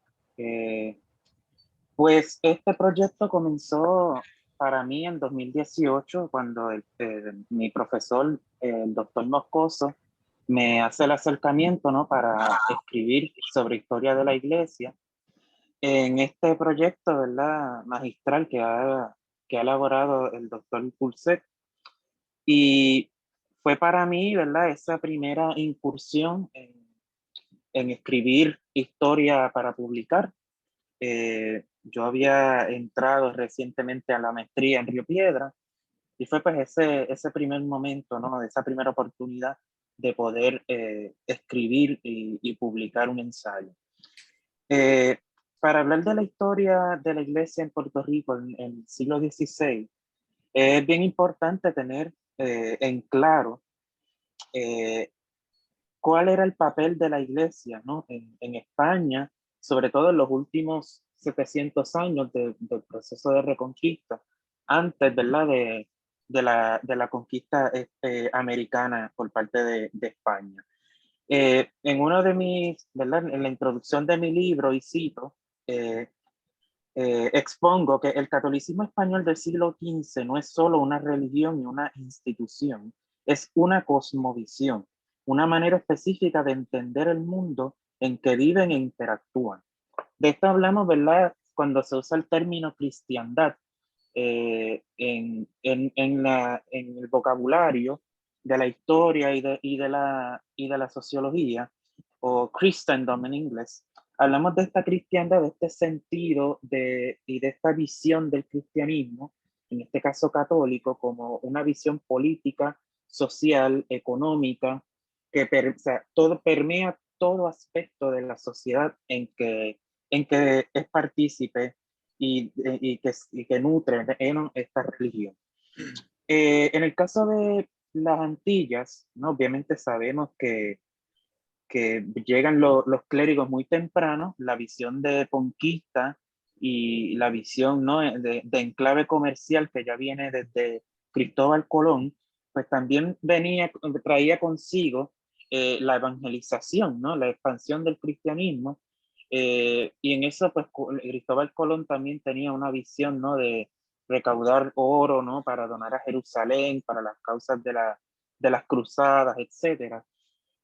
Pues este proyecto comenzó para mí en 2018, cuando mi profesor, el doctor Moscoso, me hace el acercamiento, ¿no?, para escribir sobre historia de la iglesia. En este proyecto, ¿verdad?, magistral que ha elaborado el doctor Pulset. Y fue para mí, ¿verdad?, esa primera incursión en escribir historia para publicar. Yo había entrado recientemente a la maestría en Río Piedra y fue pues ese primer momento, ¿no?, de esa primera oportunidad de poder escribir y publicar un ensayo. Para hablar de la historia de la iglesia en Puerto Rico en el siglo XVI, es bien importante tener en claro cuál era el papel de la iglesia, ¿no?, en España, sobre todo en los últimos 700 años del proceso de reconquista, antes, ¿verdad?, de la conquista americana por parte de España. En uno de mis, ¿verdad?, en la introducción de mi libro, y cito, expongo que el catolicismo español del siglo XV no es solo una religión y una institución, es una cosmovisión, una manera específica de entender el mundo en que viven e interactúan. De esto hablamos, ¿verdad?, cuando se usa el término cristiandad en el vocabulario de la historia y de la sociología, o Christendom en inglés. Hablamos de esta cristiandad, de este sentido y de esta visión del cristianismo, en este caso católico, como una visión política, social, económica, que permea todo aspecto de la sociedad en que es partícipe y que nutre esta religión. En el caso de las Antillas, ¿no?, obviamente sabemos que llegan los clérigos muy temprano, la visión de conquista y la visión, ¿no?, de enclave comercial que ya viene desde Cristóbal Colón, pues también traía consigo la evangelización, ¿no?, la expansión del cristianismo. Y en eso, pues Cristóbal Colón también tenía una visión, ¿no?, de recaudar oro, ¿no?, para donar a Jerusalén, para las causas de las cruzadas, etcétera.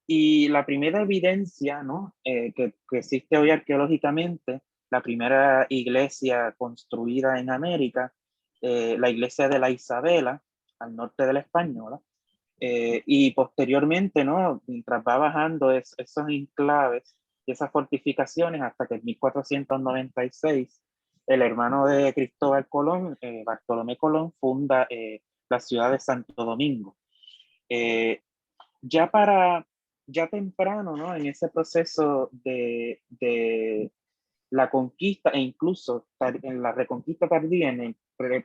Y la primera evidencia, ¿no?, que existe hoy arqueológicamente, la primera iglesia construida en América, la iglesia de la Isabela, al norte de la Española, y posteriormente, ¿no?, mientras va bajando esos enclaves y esas fortificaciones hasta que en 1496 el hermano de Cristóbal Colón, Bartolomé Colón, funda la ciudad de Santo Domingo. Ya temprano, ¿no?, en ese proceso de la conquista e incluso en la reconquista tardía,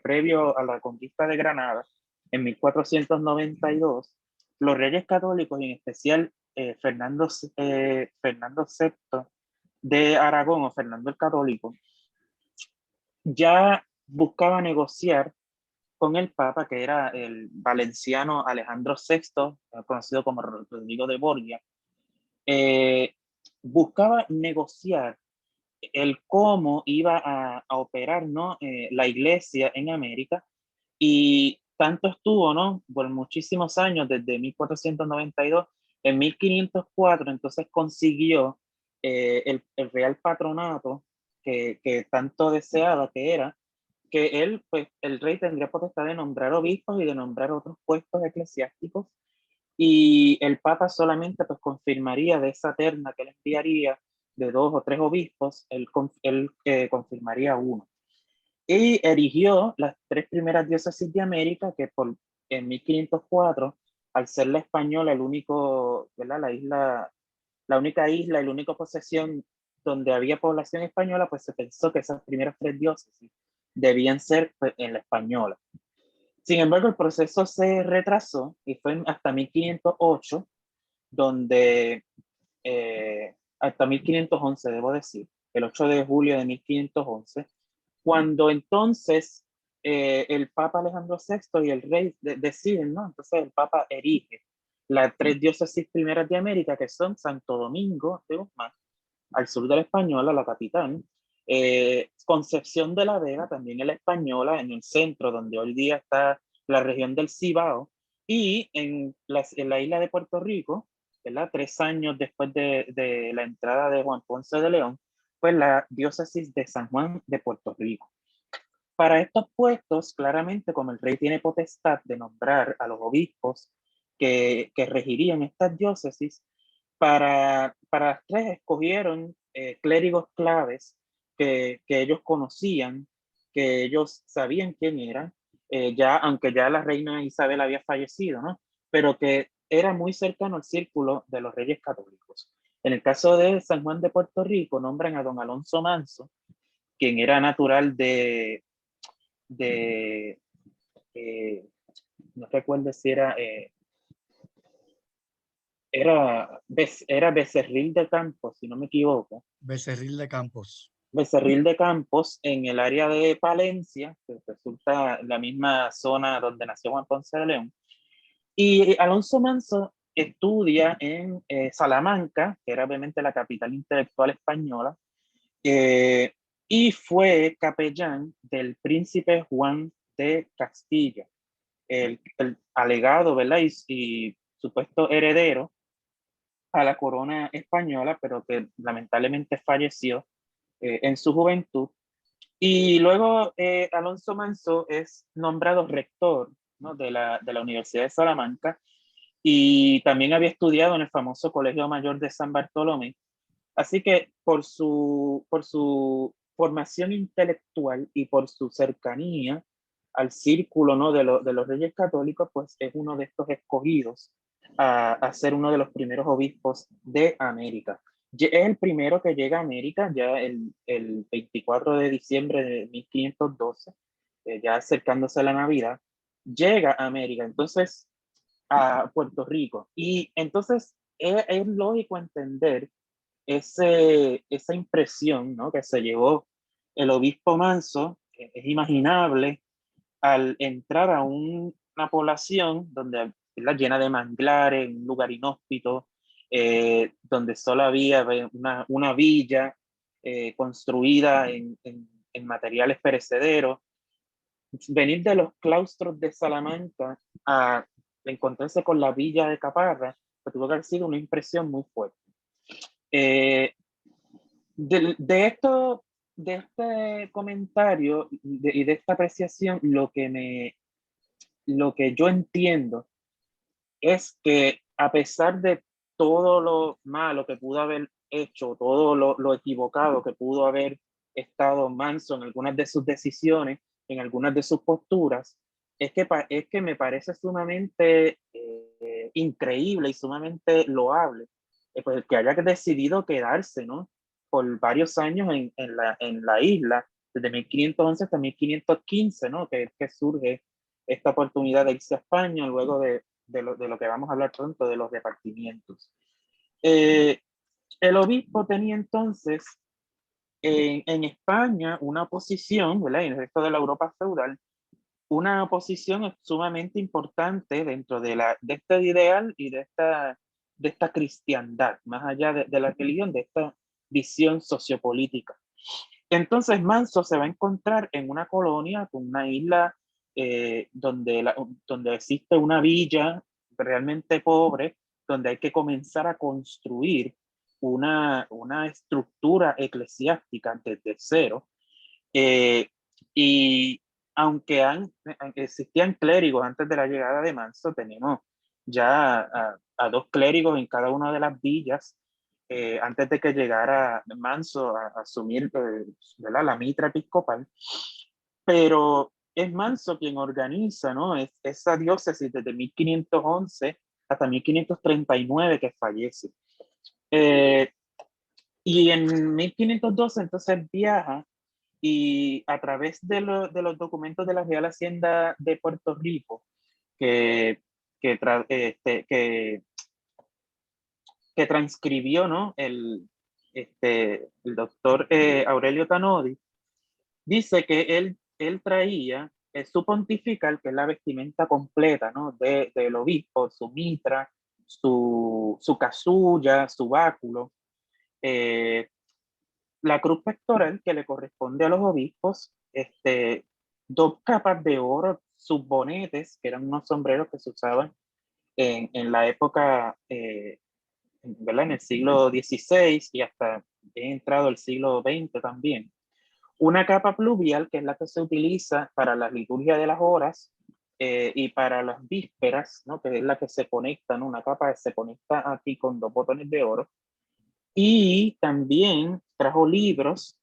previo a la conquista de Granada, en 1492, los reyes católicos, y en especial Fernando VI de Aragón, o Fernando el Católico, ya buscaba negociar con el Papa, que era el valenciano Alejandro VI, conocido como Rodrigo de Borgia. Buscaba negociar el cómo iba a operar, ¿no?, la iglesia en América, y tanto estuvo, ¿no?, por muchísimos años, desde 1492, en 1504, entonces consiguió el Real Patronato que tanto deseaba, que era que él, pues, el rey tendría potestad de nombrar obispos y de nombrar otros puestos eclesiásticos, y el Papa solamente, pues, confirmaría de esa terna que él enviaría de 2 o 3 obispos, él confirmaría uno. Y erigió las 3 primeras diócesis de América, que en 1504, al ser la española el único, ¿verdad?, la única isla y la única posesión donde había población española, pues se pensó que esas primeras 3 diócesis debían ser, pues, en la española. Sin embargo, el proceso se retrasó y fue hasta 1508, donde, hasta 1511, debo decir, el 8 de julio de 1511, cuando entonces el Papa Alejandro VI y el rey deciden, ¿no? Entonces el Papa erige las 3 diócesis primeras de América, que son Santo Domingo de Guzmán, al sur de la Española, la capital, Concepción de la Vega, también en la Española, en el centro, donde hoy día está la región del Cibao, y en la isla de Puerto Rico, ¿verdad? 3 años después de la entrada de Juan Ponce de León, pues la diócesis de San Juan de Puerto Rico. Para estos puestos, claramente, como el rey tiene potestad de nombrar a los obispos que regirían estas diócesis, para las tres escogieron clérigos claves que ellos conocían, que ellos sabían quién eran, ya, aunque ya la reina Isabel había fallecido, ¿no? Pero que era muy cercano al círculo de los reyes católicos. En el caso de San Juan de Puerto Rico, nombran a don Alonso Manso, quien era natural de no recuerdo si era Becerril de Campos, si no me equivoco. Becerril de Campos. Becerril de Campos, en el área de Palencia, que resulta la misma zona donde nació Juan Ponce de León. Y Alonso Manso estudia en Salamanca, que era obviamente la capital intelectual española, y fue capellán del príncipe Juan de Castilla, el alegado, ¿verdad? Y supuesto heredero a la corona española, pero que lamentablemente falleció en su juventud. Y luego Alonso Manso es nombrado rector, ¿no? de la Universidad de Salamanca, y también había estudiado en el famoso Colegio Mayor de San Bartolomé. Así que por su formación intelectual y por su cercanía al círculo, ¿no? de los reyes católicos, pues es uno de estos escogidos a ser uno de los primeros obispos de América. Es el primero que llega a América ya el 24 de diciembre de 1512, ya acercándose a la Navidad, llega a América, entonces a Puerto Rico. Y entonces es lógico entender esa impresión, ¿no? que se llevó el obispo Manso. Es imaginable al entrar a una población donde la llena de manglares, un lugar inhóspito, donde solo había una villa construida en materiales perecederos. Venir de los claustros de Salamanca a encontrarse con la villa de Caparra, pues tuvo que haber sido una impresión muy fuerte. De este comentario y de esta apreciación, lo que yo entiendo es que a pesar de todo lo malo que pudo haber hecho, todo lo equivocado que pudo haber estado Manso en algunas de sus decisiones, en algunas de sus posturas, es que me parece sumamente increíble y sumamente loable pues, que haya decidido quedarse, ¿no? Por varios años en la isla, desde 1511 hasta 1515, ¿no? Que surge esta oportunidad de irse a España, luego de lo que vamos a hablar pronto, de los repartimientos. El obispo tenía entonces en España una posición, ¿verdad? Y en el resto de la Europa feudal, una posición sumamente importante dentro de este ideal y de esta cristiandad, más allá de la religión, de esta visión sociopolítica. Entonces Manso se va a encontrar en una colonia, con una isla donde existe una villa realmente pobre, donde hay que comenzar a construir una estructura eclesiástica desde cero. Y aunque existían clérigos antes de la llegada de Manso, tenemos ya a 2 clérigos en cada una de las villas, antes de que llegara Manso a asumir la mitra episcopal. Pero es Manso quien organiza, ¿no? esa diócesis desde 1511 hasta 1539 que fallece. Y en 1512 entonces viaja, y a través de los documentos de la Real Hacienda de Puerto Rico que transcribió, ¿no? el doctor Aurelio Tanodi, dice que él traía su pontifical, que es la vestimenta completa, ¿no? del obispo, su mitra, su casulla, su báculo, la cruz pectoral que le corresponde a los obispos, 2 capas de oro, subbonetes, que eran unos sombreros que se usaban en la época, ¿verdad? En el siglo XVI y hasta he entrado el siglo XX también. Una capa pluvial, que es la que se utiliza para la liturgia de las horas y para las vísperas, ¿no? Que es la que se conecta, ¿no? Una capa que se conecta aquí con 2 botones de oro. Y también trajo libros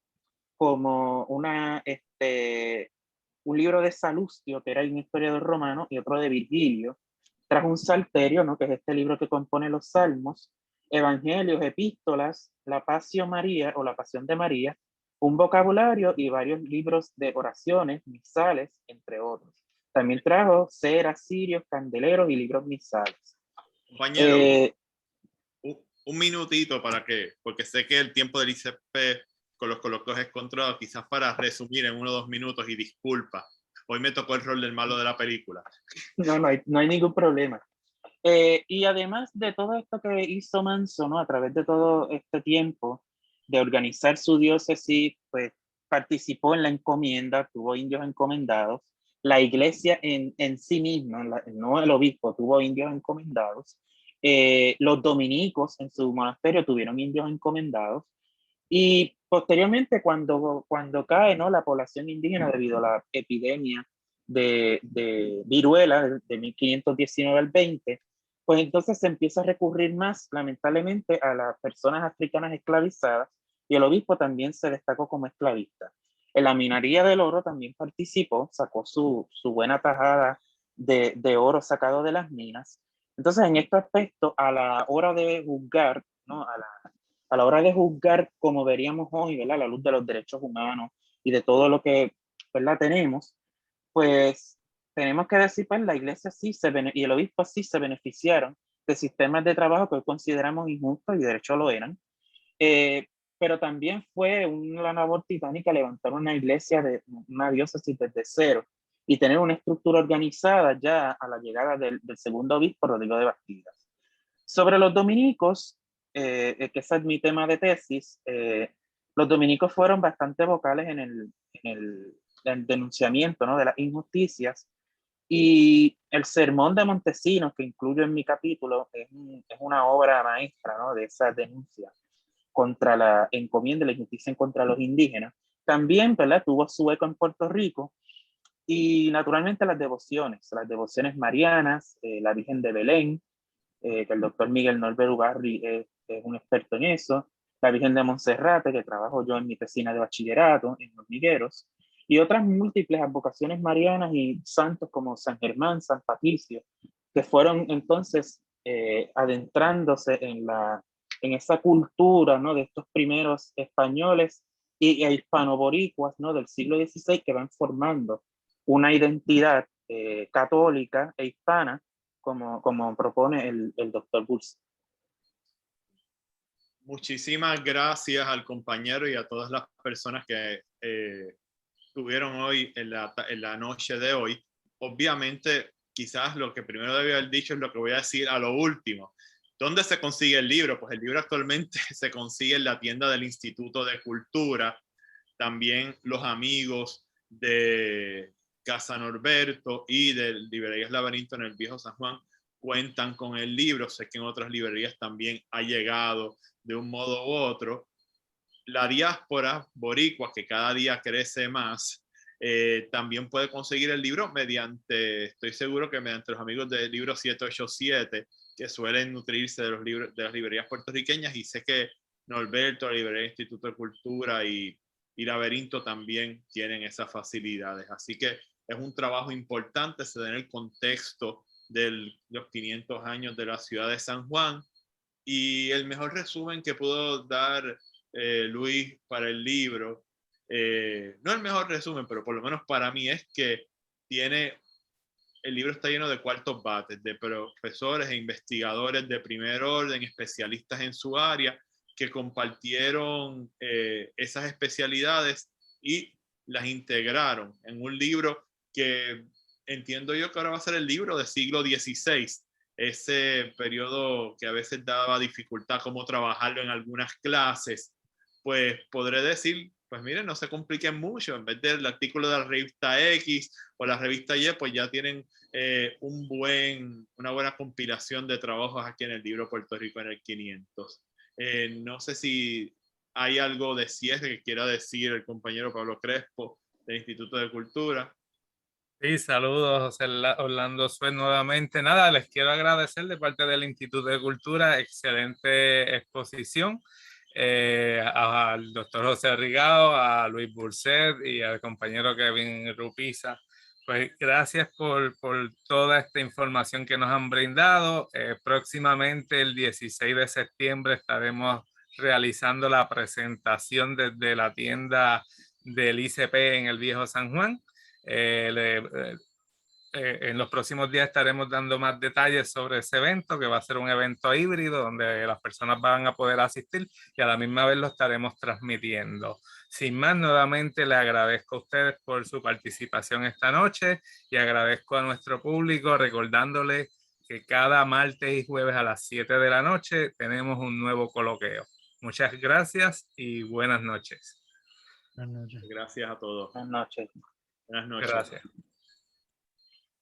como un libro de Salustio, que era un historiador romano, y otro de Virgilio. Trajo un salterio, ¿no? Que es este libro que compone los salmos, evangelios, epístolas, la Pasio María o la Pasión de María, un vocabulario y varios libros de oraciones, misales, entre otros. También trajo ceras, cirios, candeleros y libros misales. Compañero, un minutito porque sé que el tiempo del ICP con los coloquios es controlado, quizás para resumir en 1 o 2 minutos, y disculpa, hoy me tocó el rol del malo de la película. No hay ningún problema. Y además de todo esto que hizo Manso, ¿no? A través de todo este tiempo de organizar su diócesis, pues participó en la encomienda, tuvo indios encomendados. La iglesia en sí misma, no el obispo, tuvo indios encomendados. Los dominicos en su monasterio tuvieron indios encomendados. Y posteriormente, cuando cae, ¿no? La población indígena debido a la epidemia de viruela de 1519 al 20, pues entonces se empieza a recurrir más, lamentablemente, a las personas africanas esclavizadas, y el obispo también se destacó como esclavista. En la minería del oro también participó, sacó su buena tajada de oro sacado de las minas. Entonces, en este aspecto, a la hora de juzgar, ¿no? A la hora de juzgar, como veríamos hoy, ¿verdad? A la luz de los derechos humanos y de todo lo que, ¿verdad? Tenemos, pues tenemos que decir, pues la iglesia sí y el obispo sí se beneficiaron de sistemas de trabajo que hoy consideramos injustos y de hecho lo eran. Pero también fue una labor titánica levantar una iglesia, una diócesis desde cero y tener una estructura organizada ya a la llegada del segundo obispo, Rodrigo de Bastidas. Sobre los dominicos, que ese es mi tema de tesis, los dominicos fueron bastante vocales en el denunciamiento, ¿no? De las injusticias, y el Sermón de Montesinos, que incluyo en mi capítulo, es una obra maestra, ¿no? De esa denuncia contra la encomienda y la injusticia en contra de los indígenas. También, ¿verdad? Tuvo su eco en Puerto Rico, y naturalmente las devociones marianas, la Virgen de Belén, que el doctor Miguel Norbert Ugarri es un experto en eso, la Virgen de Monserrate, que trabajo yo en mi tesina de bachillerato, en Hormigueros, y otras múltiples advocaciones marianas y santos como San Germán, San Patricio, que fueron entonces adentrándose en esa cultura, ¿no? De estos primeros españoles e hispano-boricuas, ¿no? Del siglo XVI, que van formando una identidad católica e hispana, como propone el doctor Bulls. Muchísimas gracias al compañero y a todas las personas que estuvieron hoy en la noche de hoy. Obviamente, quizás lo que primero debía haber dicho es lo que voy a decir a lo último. ¿Dónde se consigue el libro? Pues el libro actualmente se consigue en la tienda del Instituto de Cultura. También los amigos de Casa Norberto y de Librerías Laberinto en el Viejo San Juan cuentan con el libro. Sé que en otras librerías también ha llegado de un modo u otro. La diáspora boricua, que cada día crece más, también puede conseguir el libro estoy seguro que mediante los amigos del libro 787, que suelen nutrirse de los libros de las librerías puertorriqueñas, y sé que Norberto, la librería Instituto de Cultura y Laberinto también tienen esas facilidades. Así que es un trabajo importante, se da en el contexto de los 500 años de la ciudad de San Juan, y el mejor resumen que pudo dar Luis para el libro, no el mejor resumen, pero por lo menos para mí, es que el libro está lleno de cuartos bates, de profesores e investigadores de primer orden, especialistas en su área, que compartieron esas especialidades y las integraron en un libro que entiendo yo que ahora va a ser el libro del siglo XVI, ese periodo que a veces daba dificultad cómo trabajarlo en algunas clases, pues podré decir, pues miren, no se compliquen mucho, en vez del artículo de la revista X o la revista Y, pues ya tienen una buena compilación de trabajos aquí en el libro Puerto Rico en el 500. No sé si hay algo de cierre que quiera decir el compañero Pablo Crespo del Instituto de Cultura. Sí, saludos, José Orlando Suez nuevamente. Nada, les quiero agradecer de parte del Instituto de Cultura, excelente exposición. Al doctor José Rigao, a Luis Burset y al compañero Kevin Rupiza. Pues gracias por toda esta información que nos han brindado. Próximamente, el 16 de septiembre, estaremos realizando la presentación desde la tienda del ICP en el Viejo San Juan. En los próximos días estaremos dando más detalles sobre ese evento, que va a ser un evento híbrido donde las personas van a poder asistir y a la misma vez lo estaremos transmitiendo. Sin más, nuevamente le agradezco a ustedes por su participación esta noche y agradezco a nuestro público recordándole que cada martes y jueves a las 7 de la noche tenemos un nuevo coloquio. Muchas gracias y buenas noches. Buenas noches. Gracias a todos. Buenas noches. Buenas noches. Gracias.